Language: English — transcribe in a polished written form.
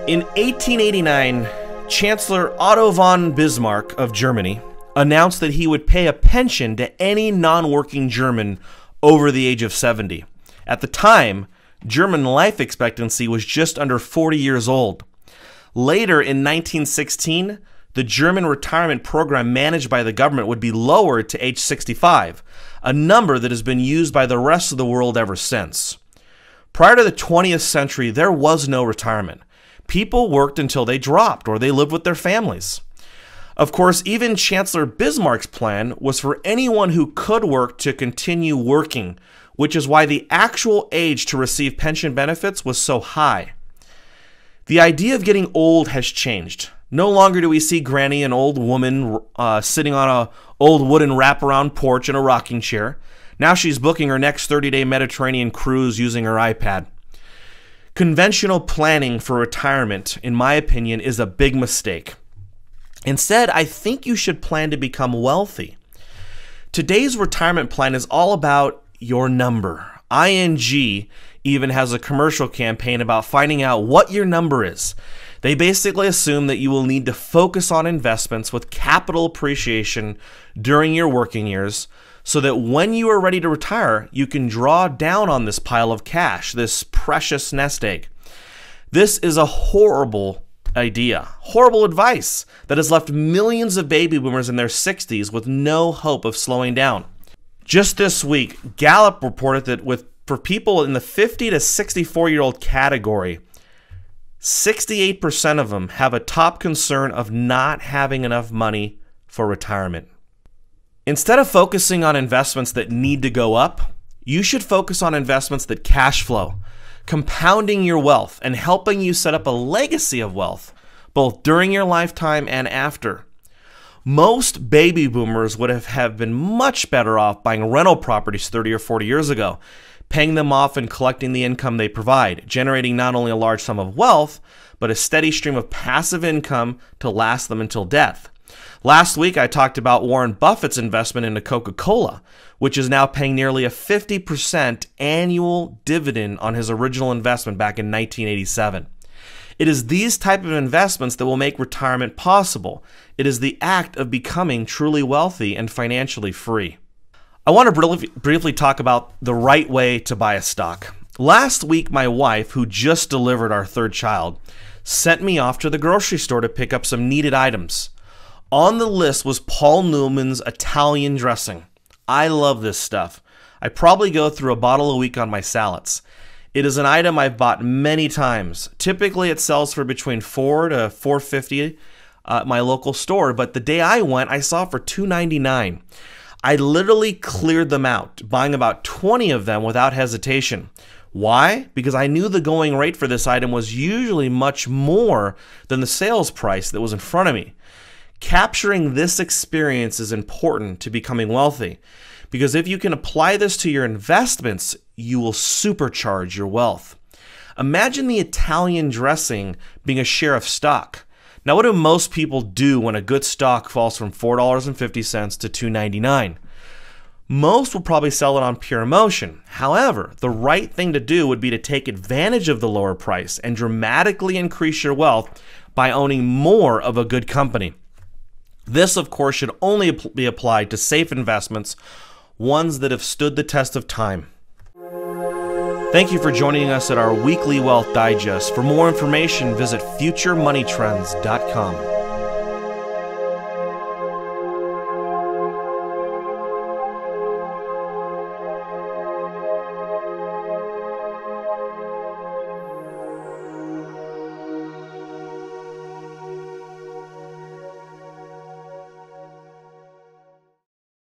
In 1889, Chancellor Otto von Bismarck of Germany announced that he would pay a pension to any non-working German over the age of 70. At the time, German life expectancy was just under 40 years old. Later, in 1916, the German retirement program managed by the government would be lowered to age 65, a number that has been used by the rest of the world ever since. Prior to the 20th century, there was no retirement. People worked until they dropped or they lived with their families. Of course, even Chancellor Bismarck's plan was for anyone who could work to continue working, which is why the actual age to receive pension benefits was so high. The idea of getting old has changed. No longer do we see Granny, an old woman, sitting on an old wooden wraparound porch in a rocking chair. Now she's booking her next 30-day Mediterranean cruise using her iPad. Conventional planning for retirement, in my opinion, is a big mistake. Instead, I think you should plan to become wealthy. Today's retirement plan is all about your number. ING even has a commercial campaign about finding out what your number is. They basically assume that you will need to focus on investments with capital appreciation during your working years, so that when you are ready to retire, you can draw down on this pile of cash, this precious nest egg. This is a horrible idea, horrible advice that has left millions of baby boomers in their 60s with no hope of slowing down. Just this week, Gallup reported that for people in the 50 to 64-year-old category, 68% of them have a top concern of not having enough money for retirement. Instead of focusing on investments that need to go up, you should focus on investments that cash flow, compounding your wealth and helping you set up a legacy of wealth, both during your lifetime and after. Most baby boomers would have been much better off buying rental properties 30 or 40 years ago, paying them off and collecting the income they provide, generating not only a large sum of wealth, but a steady stream of passive income to last them until death. Last week, I talked about Warren Buffett's investment into Coca-Cola, which is now paying nearly a 50% annual dividend on his original investment back in 1987. It is these type of investments that will make retirement possible. It is the act of becoming truly wealthy and financially free. I want to briefly talk about the right way to buy a stock. Last week, my wife, who just delivered our third child, sent me off to the grocery store to pick up some needed items. On the list was Paul Newman's Italian dressing. I love this stuff. I probably go through a bottle a week on my salads. It is an item I've bought many times. Typically, it sells for between $4 to $4.50 at my local store, but the day I went, I saw it for $2.99. I literally cleared them out, buying about 20 of them without hesitation. Why? Because I knew the going rate for this item was usually much more than the sales price that was in front of me. Capturing this experience is important to becoming wealthy, because if you can apply this to your investments, you will supercharge your wealth. Imagine the Italian dressing being a share of stock. Now, what do most people do when a good stock falls from $4.50 to $2.99? Most will probably sell it on pure emotion. However, the right thing to do would be to take advantage of the lower price and dramatically increase your wealth by owning more of a good company. This, of course, should only be applied to safe investments, ones that have stood the test of time. Thank you for joining us at our weekly Wealth Digest. For more information, visit futuremoneytrends.com.